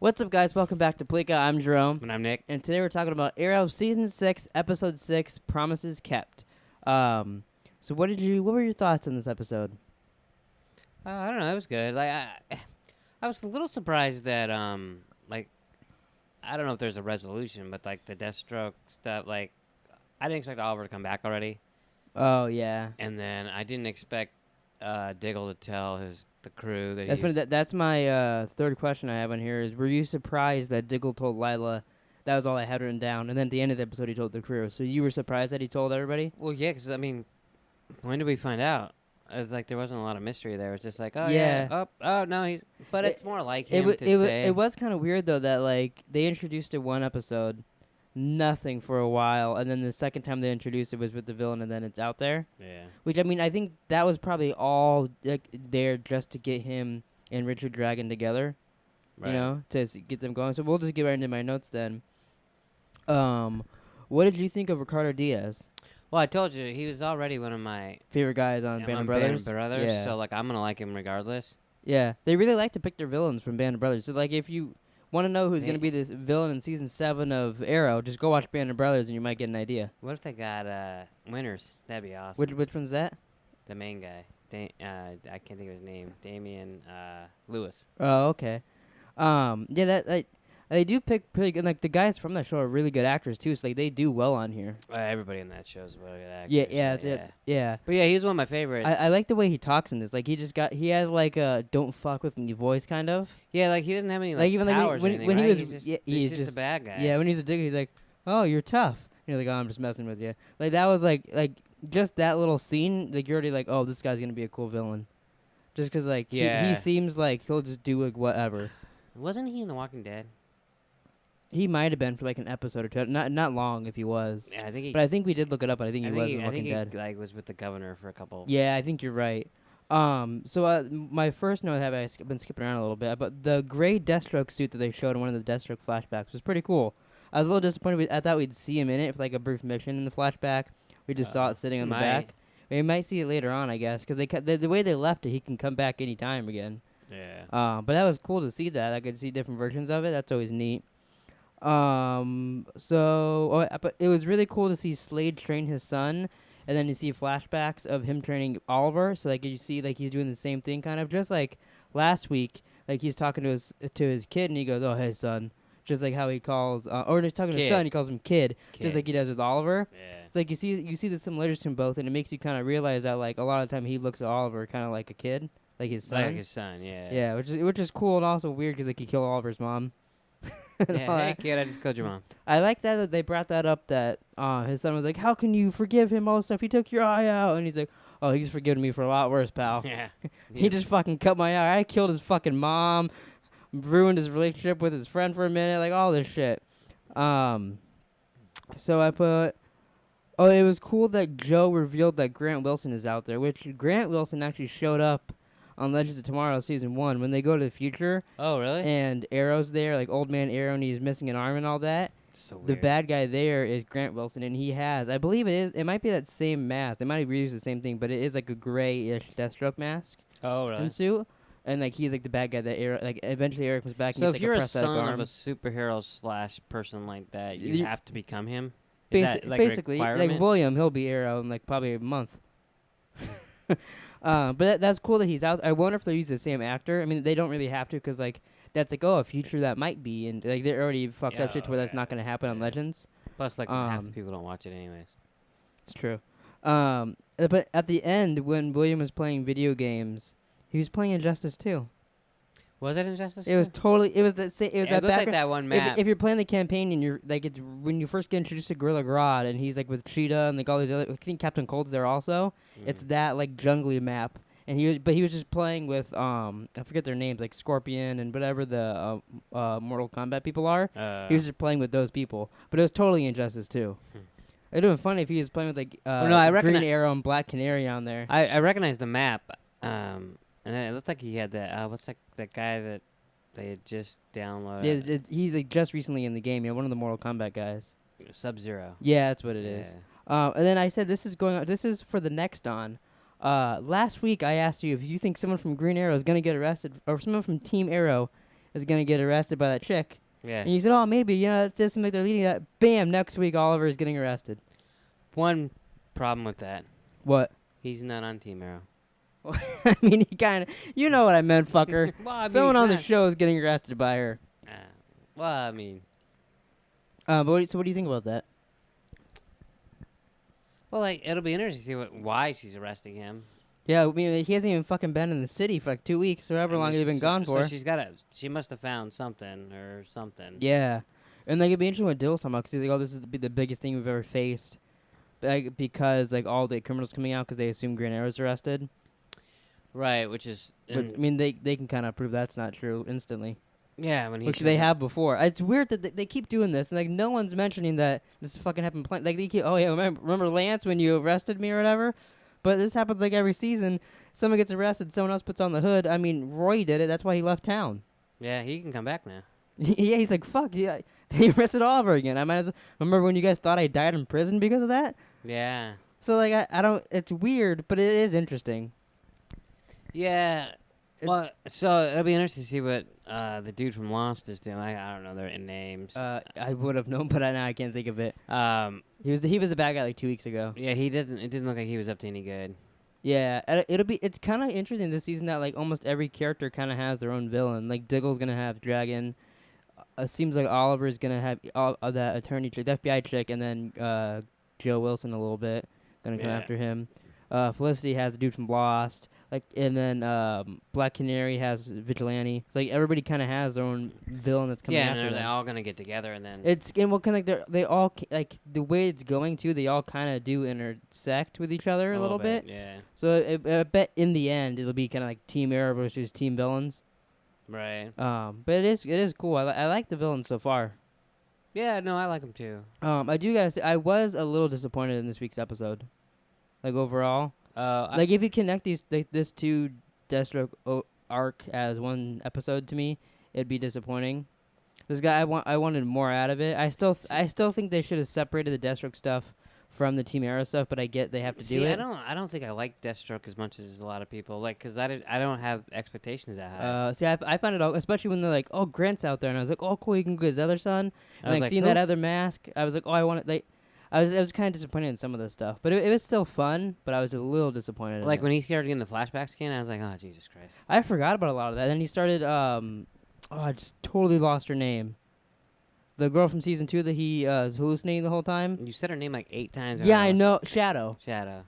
What's up, guys? Welcome back to Pleeka. I'm Jerome. And I'm Nick. And today we're talking about Arrow Season 6, Episode 6, Promises Kept. So what were your thoughts on this episode? I don't know. It was good. I was a little surprised that, I don't know if there's a resolution, but, the Deathstroke stuff, I didn't expect Oliver to come back already. Oh, yeah. And then I didn't expect Diggle to tell the crew that That's he's... that's my third question I have on here is, were you surprised that Diggle told Lila? That was all I had written down. And then at the end of the episode, he told the crew. So you were surprised that he told everybody? Well, yeah, because, when did we find out? It was there wasn't a lot of mystery there. It's just oh, Yeah. yeah. Oh, no, he's... But it's more like him to say. It was kind of weird, though, that, they introduced it one episode, nothing for a while, and then the second time they introduced it was with the villain, and then it's out there. Yeah. Which, I think that was probably all there just to get him and Richard Dragon together, Right. to get them going. So we'll just get right into my notes then. What did you think of Ricardo Diaz? Well, I told you, he was already one of my... Favorite guys on Band of Brothers? Band of Brothers, Yeah. so, I'm going to like him regardless. Yeah. They really like to pick their villains from Band of Brothers. So, if you want to know who's going to be this villain in Season 7 of Arrow, just go watch Band of Brothers and you might get an idea. What if they got Winters? That'd be awesome. Which one's that? The main guy. I can't think of his name. Damian Lewis. Oh, okay. Yeah, they do pick pretty good. The guys from that show are really good actors too. So they do well on here. Everybody in that show is a really good actor. Yeah. But yeah, he's one of my favorites. I like the way he talks in this. He has a "don't fuck with me" voice kind of. Yeah, he doesn't have any even powers when or anything, he right? was he's just a bad guy. Yeah, when he's a digger, he's like, "Oh, you're tough." And you're like, "Oh, I'm just messing with you." That was just that little scene. You're already "Oh, this guy's gonna be a cool villain," just because he seems like he'll just do whatever. Wasn't he in The Walking Dead? He might have been for an episode or two. Not long if he was. Yeah, I think. But I think we did look it up, and I think he was in Walking Dead. He was with the governor for a couple. Yeah, I think you're right. So my first note I've been skipping around a little bit, but the gray Deathstroke suit that they showed in one of the Deathstroke flashbacks was pretty cool. I was a little disappointed. I thought we'd see him in it for a brief mission in the flashback. We just saw it sitting on the back. We might see it later on, I guess, because the way they left it, he can come back anytime again. Yeah. But that was cool to see that. I could see different versions of it. That's always neat. But it was really cool to see Slade train his son, and then you see flashbacks of him training Oliver. So you see he's doing the same thing, kind of just like last week. He's talking to his kid, and he goes, "Oh, hey, son," just like how he calls, or he's talking to his son, he calls him kid, just like he does with Oliver. Yeah. It's you see the similarities to both, and it makes you kind of realize that a lot of the time he looks at Oliver kind of like a kid, like his son. Like his son, yeah. Yeah, which is cool and also weird because he killed Oliver's mom. Yeah, hey kid, I just killed your mom. I like that they brought that up, that his son was like, "How can you forgive him all this stuff? He took your eye out." And he's like, "Oh, he's forgiven me for a lot worse, pal." Yeah. He just fucking cut my eye. I killed his fucking mom, ruined his relationship with his friend for a minute, all this shit. So I put, it was cool that Joe revealed that Grant Wilson is out there, which Grant Wilson actually showed up on Legends of Tomorrow Season 1 when they go to the future. Oh, really? And Arrow's there, Old Man Arrow, and he's missing an arm and all that. It's so weird. The bad guy there is Grant Wilson, and he has, I believe it might be that same mask. They might have reused the same thing, but it is a grayish Deathstroke mask. Oh, really? And suit. And he's the bad guy that Arrow, eventually Arrow comes back and so gets if you're a a prosthetic son arm. of a superhero / person like that, you You- have to become him? Basically, a requirement? William, he'll be Arrow in probably a month. But that's cool that he's out. I wonder if they'll use the same actor. I mean, they don't really have to because that's a future that might be, and they're already fucked up shit to where that's not going to happen on Legends. Plus, half the people don't watch it anyways. It's true. But at the end, when William was playing video games, he was playing Injustice 2. Was it Injustice? It was totally. It was that same. It was that looked like background. that one map. If you're playing the campaign and you're it's when you first get introduced to Gorilla Grodd and he's with Cheetah and all these other. I think Captain Cold's there also. It's that jungly map, and he was just playing with I forget their names, Scorpion and whatever the Mortal Kombat people are. He was just playing with those people, but it was totally Injustice too. It'd have been funny if he was playing with Green Arrow and Black Canary on there. I recognize the map. And then it looked like he had that. What's that guy that they had just downloaded? Yeah, he's just recently in the game. Yeah, one of the Mortal Kombat guys. Sub-Zero. Yeah, that's what it is. And then I said this is for the next on. Last week I asked you if you think someone from Green Arrow is gonna get arrested, or someone from Team Arrow is gonna get arrested by that chick. Yeah. And you said, oh, maybe, that just seems like they're leading that. Bam, next week Oliver is getting arrested. One problem with that. What? He's not on Team Arrow. I mean, he kind of, you know what I meant, fucker. Well, I mean, Someone he's on the not. show is getting arrested by her. Well, I mean, But so what do you think about that? well, like it'll be interesting to see why she's arresting him. Yeah, I mean, he hasn't even fucking been in the city for like 2 weeks or however long he's been gone for. So she must have found something or something. Yeah. And like it'd be interesting what Dill's talking about because he's like, oh, this is the biggest thing we've ever faced. Because like all the criminals coming out because they assume Green Arrow's arrested. Right, which is. But, I mean, they can kind of prove that's not true instantly. Yeah, when he. Which they have before. It's weird that they keep doing this, and like no one's mentioning that this fucking happened. Like they keep, oh yeah, remember Lance when you arrested me or whatever? But this happens like every season. Someone gets arrested, someone else puts on the hood. I mean, Roy did it. That's why he left town. Yeah, he can come back now. Yeah, he's like, fuck yeah. They arrested Oliver again. I might as well. Remember when you guys thought I died in prison because of that? Yeah. So like I don't. It's weird, but it is interesting. Yeah. Well, so it'll be interesting to see what the dude from Lost is doing. I don't know their names. I would have known, but now I can't think of it. He was the bad guy like 2 weeks ago. Yeah, he didn't. It didn't look like he was up to any good. Yeah, it's kind of interesting this season that like almost every character kind of has their own villain. Like Diggle's gonna have Dragon. Seems like Oliver's gonna have that attorney chick, the FBI chick, and then Joe Wilson a little bit gonna come after him. Felicity has the dude from Lost, and then Black Canary has Vigilante. It's like everybody kind of has their own villain that's coming after and them. they're all gonna get together, and then They all like the way it's going to. They all kind of do intersect with each other a little bit. Yeah. So I bet in the end it'll be kind of like Team Arrow versus Team Villains. Right. But it is cool. I like the villains so far. Yeah. No, I like him too. I do gotta say I was a little disappointed in this week's episode. Like overall, like if you connect this two Deathstroke arc as one episode to me, it'd be disappointing. This guy, I wanted more out of it. I still think they should have separated the Deathstroke stuff from the Team Arrow stuff, but I get they have to do it. I don't think I like Deathstroke as much as a lot of people like, cause I don't have expectations that high. I found it all, especially when they're like, oh, Grant's out there, and I was like, oh, cool, you can get his other son, and like seeing that other mask, I was like, oh, I want it. Like, I was kind of disappointed in some of this stuff, but it was still fun. But I was a little disappointed. Like in when he started getting the flashbacks again, I was like, oh Jesus Christ! I forgot about a lot of that. Then he started. I just totally lost her name. The girl from season 2 that he is hallucinating the whole time. You said her name like 8 times. Yeah, I know. Shadow. Shadow.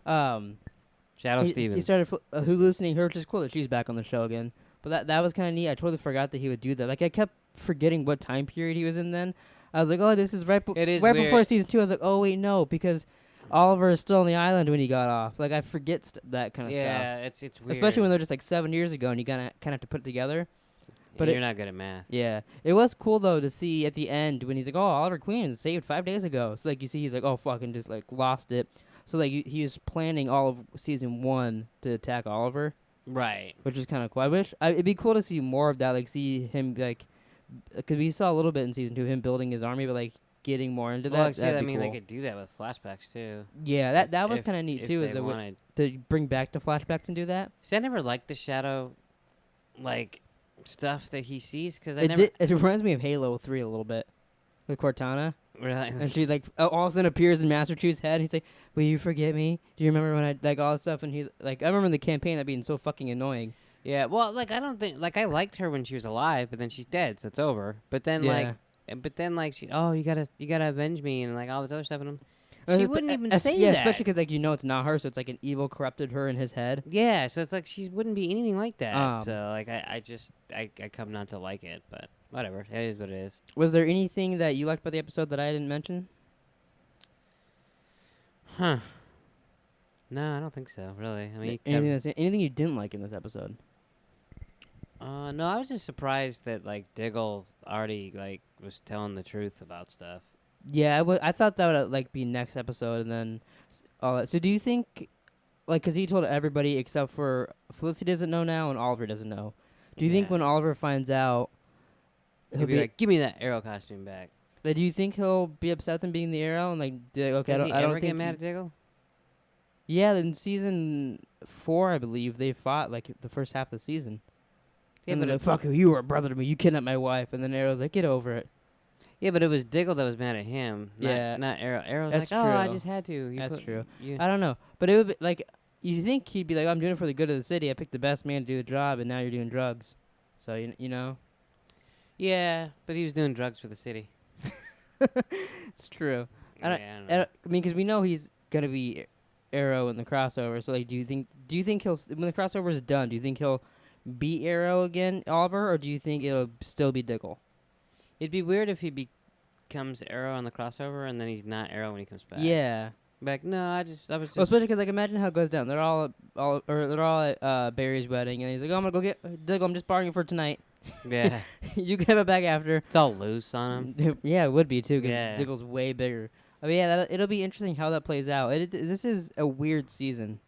Shadow Stevens. He started hallucinating her, which is cool that she's back on the show again. But that was kind of neat. I totally forgot that he would do that. Like I kept forgetting what time period he was in. Then I was like, oh, this is right before season 2. I was like, oh wait, no, because Oliver is still on the island when he got off. Like I forget that kind of stuff. Yeah, it's weird. Especially when they're just like 7 years ago, and you kind of have to put it together. But you're not good at math. Yeah, it was cool though to see at the end when he's like, "Oh, Oliver Queen was saved 5 days ago." So like you see, he's like, "Oh, fucking just like lost it." So like he was planning all of season 1 to attack Oliver, right? Which is kind of cool. I wish it'd be cool to see more of that. Like see him like, because we saw a little bit in season 2 him building his army, but like getting more into that. I mean, cool. They could do that with flashbacks too. Yeah, that was kind of neat too. Is they to bring back the flashbacks and do that. See, I never liked the Shadow, like. Stuff that he sees because it reminds me of Halo 3 a little bit with Cortana. Really? And she like all of a sudden appears in Master Chief's head. And he's like, "Will you forget me? Do you remember when I like all this stuff?" And he's like, "I remember in the campaign that being so fucking annoying." Yeah. Well, like I don't think like I liked her when she was alive, but then she's dead, so it's over. But then she you gotta avenge me and like all this other stuff and she wouldn't even say that. Yeah, especially because like it's not her, so it's like an evil corrupted her in his head. Yeah, so it's like she wouldn't be anything like that. So like I come not to like it, but whatever. It is what it is. Was there anything that you liked about the episode that I didn't mention? Huh. No, I don't think so. Really. I mean, anything you didn't like in this episode? No, I was just surprised that like Diggle already like was telling the truth about stuff. Yeah, I thought that would like be next episode, and then all that. So do you think, like, because he told everybody except for Felicity doesn't know now, and Oliver doesn't know. Do you think when Oliver finds out, he'll be like, "Give me that Arrow costume back"? Like, do you think he'll be upset with being the Arrow and like, okay, I don't get mad at Diggle? Yeah, in season 4, I believe they fought like the first half of the season. Yeah, and but they're like, "Fuck you! You were a brother to me. You kidnapped my wife." And then Arrow's like, "Get over it." yeah, but it was Diggle that was mad at him. Yeah. Not Arrow. Arrow's That's like, oh, I true. just had to. You That's put, true. You. I don't know, but it would be like, you think he'd be like, "I'm doing it for the good of the city. I picked the best man to do the job, and now you're doing drugs." So you know, Yeah, but he was doing drugs for the city. it's true. I don't. Yeah, I don't I know. mean, because we know he's gonna be Arrow in the crossover. So like, do you think he'll when the crossover is done? Do you think he'll be Arrow again, Oliver, or do you think it'll still be Diggle? It'd be weird if he becomes Arrow on the crossover and then he's not Arrow when he comes back. Yeah. Like, no, I was Well, just. especially because like imagine how it goes down. They're all at Barry's wedding, and he's like, "Oh, I'm gonna go get Diggle. I'm just borrowing it for tonight. Yeah. You can have it back after." It's all loose on him. Yeah, it would be too, because Yeah. Diggle's way bigger. I mean, yeah, it'll be interesting how that plays out. This is a weird season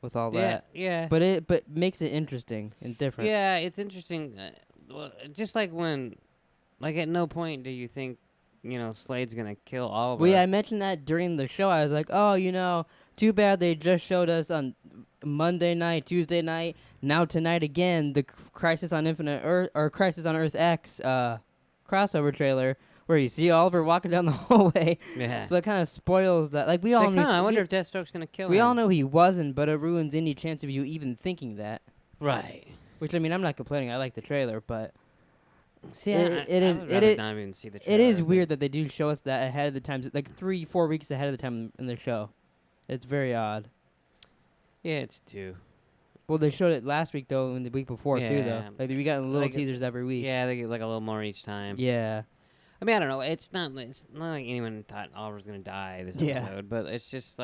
with all Yeah, that, yeah. but makes it interesting and different. Yeah, it's interesting. Well, just like when, like, at no point do you think, Slade's gonna kill Oliver. Well, yeah, I mentioned that during the show. I was like, oh, too bad they just showed us on Monday night, Tuesday night, now tonight again, the Crisis on Infinite Earth or Crisis on Earth X crossover trailer where you see Oliver walking down the hallway. Yeah. So it kind of spoils that. Like we all Like, knew. huh, I wonder if Deathstroke's gonna kill him. We all know he wasn't, but it ruins any chance of you even thinking that. Right. Which, I mean, I'm not complaining. I like the trailer, but See, It is- I would it rather is- not even see the trailer. it is but- weird that they do show us that ahead of the time, like 3-4 weeks ahead of the time in the show. It's very odd. Yeah, it's two. Well, they showed it last week though, and the week before too, though. Yeah. Like we got little Like, teasers every week. Yeah, they get like a little more each time. Yeah. I mean, I don't know. It's not like anyone thought Oliver's gonna die this Yeah. episode, but it's just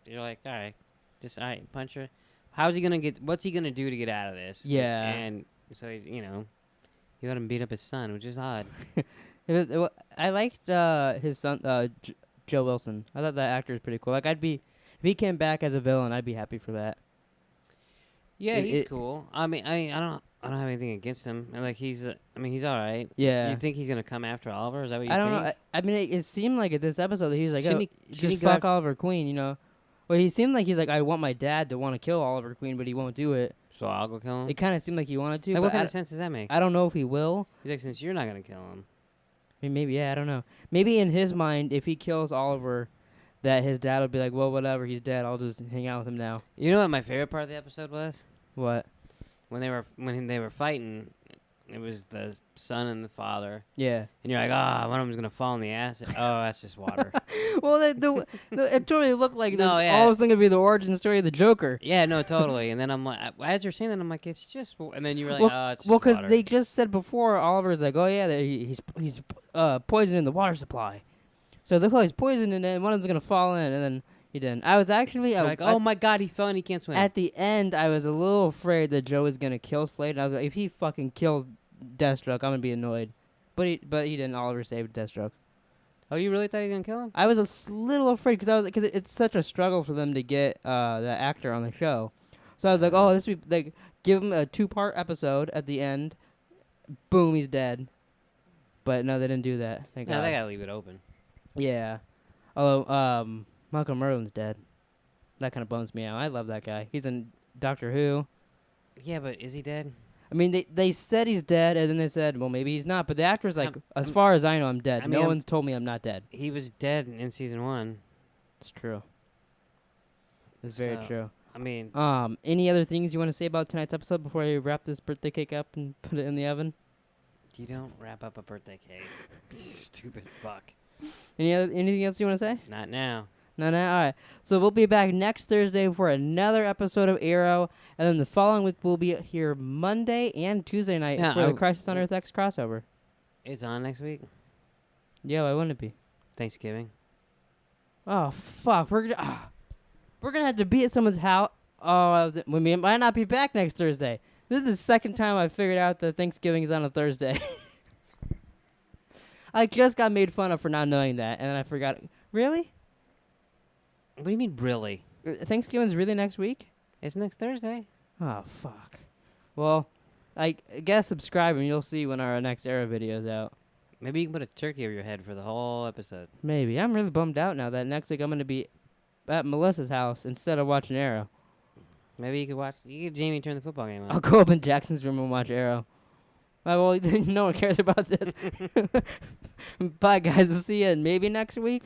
you're like, all right, punch her. How's he gonna get? What's he gonna do to get out of this? Yeah. And so you let him beat up his son, which is odd. I liked his son, Joe Wilson. I thought that actor was pretty cool. Like if he came back as a villain, I'd be happy for that. Yeah, It- he's it- cool. I mean, I don't have anything against him. And, like he's all right. Yeah. Do you think he's gonna come after Oliver? Is that what you I think? don't know. I mean, it seemed like at this episode that he was like, Shouldn't oh, he- shouldn't he just go fuck Oliver Queen, Well, he seemed like he's like, I want my dad to want to kill Oliver Queen, but he won't do it. So I'll go kill him. It kind of seemed like he wanted to, Like, but what kind of sense does that make? I don't know if he will. He's like, since you're not gonna kill him. I mean, maybe, yeah, I don't know. Maybe in his mind, if he kills Oliver, that his dad will be like, well, whatever, he's dead. I'll just hang out with him now. You know what my favorite part of the episode was? What? When they were fighting, it was the son and the father, Yeah. and you're like, one of them's gonna fall in the acid. Oh, that's just water. Well, it totally looked like this. No, yeah. All this thing would be the origin story of the Joker. Yeah, no, totally. And then I'm like, as you're saying that, I'm like, it's just. And then you were like, oh, it's just Well, because water. they just said before, Oliver's like, oh yeah, he's poisoning the water supply. So I was like, oh, he's poisoning it, and one of them's gonna fall in, and then he didn't. I was actually You're like, oh my god, he fell and he can't swim. at the end, I was a little afraid that Joe was gonna kill Slade. And I was like, if he fucking kills Deathstroke, I'm gonna be annoyed. But he didn't. Oliver saved Deathstroke. Oh, you really thought he was gonna kill him? I was little afraid because it's such a struggle for them to get the actor on the show. So I was like, oh, this would be like give him a 2-part episode at the end. Boom, he's dead. But no, they didn't do that. Thank No, God. they gotta leave it open. Yeah. Although Malcolm Merlin's dead. That kind of bums me out. I love that guy. He's in Doctor Who. Yeah, but is he dead? I mean, they said he's dead, and then they said, well, maybe he's not. But the actor's like, as I'm- far as I know, I'm dead. I mean, No one's told me I'm not dead. He was dead in season 1. It's true. It's very So- true. I mean, Any other things you want to say about tonight's episode before I wrap this birthday cake up and put it in the oven? you don't wrap up a birthday cake. You stupid fuck. Anything else you want to say? Not now. No. All right. So we'll be back next Thursday for another episode of Arrow, and then the following week we'll be here Monday and Tuesday night Yeah, for the Crisis on Earth X crossover. It's on next week. Yeah, why wouldn't it be? Thanksgiving. Oh fuck, we're gonna have to be at someone's house. Oh, we might not be back next Thursday. This is the second time I figured out that Thanksgiving is on a Thursday. I just got made fun of for not knowing that, and then I forgot. Really? What do you mean, really? Thanksgiving's really next week? It's next Thursday. Oh fuck. Well, I guess subscribe and you'll see when our next Arrow video is out. Maybe you can put a turkey over your head for the whole episode. Maybe. I'm really bummed out now that next week I'm gonna be at Melissa's house instead of watching Arrow. Maybe you could watch. You get Jamie turn the football game on. I'll go up in Jackson's room and watch Arrow. Well, no one cares about this. Bye, guys. We'll see you maybe next week.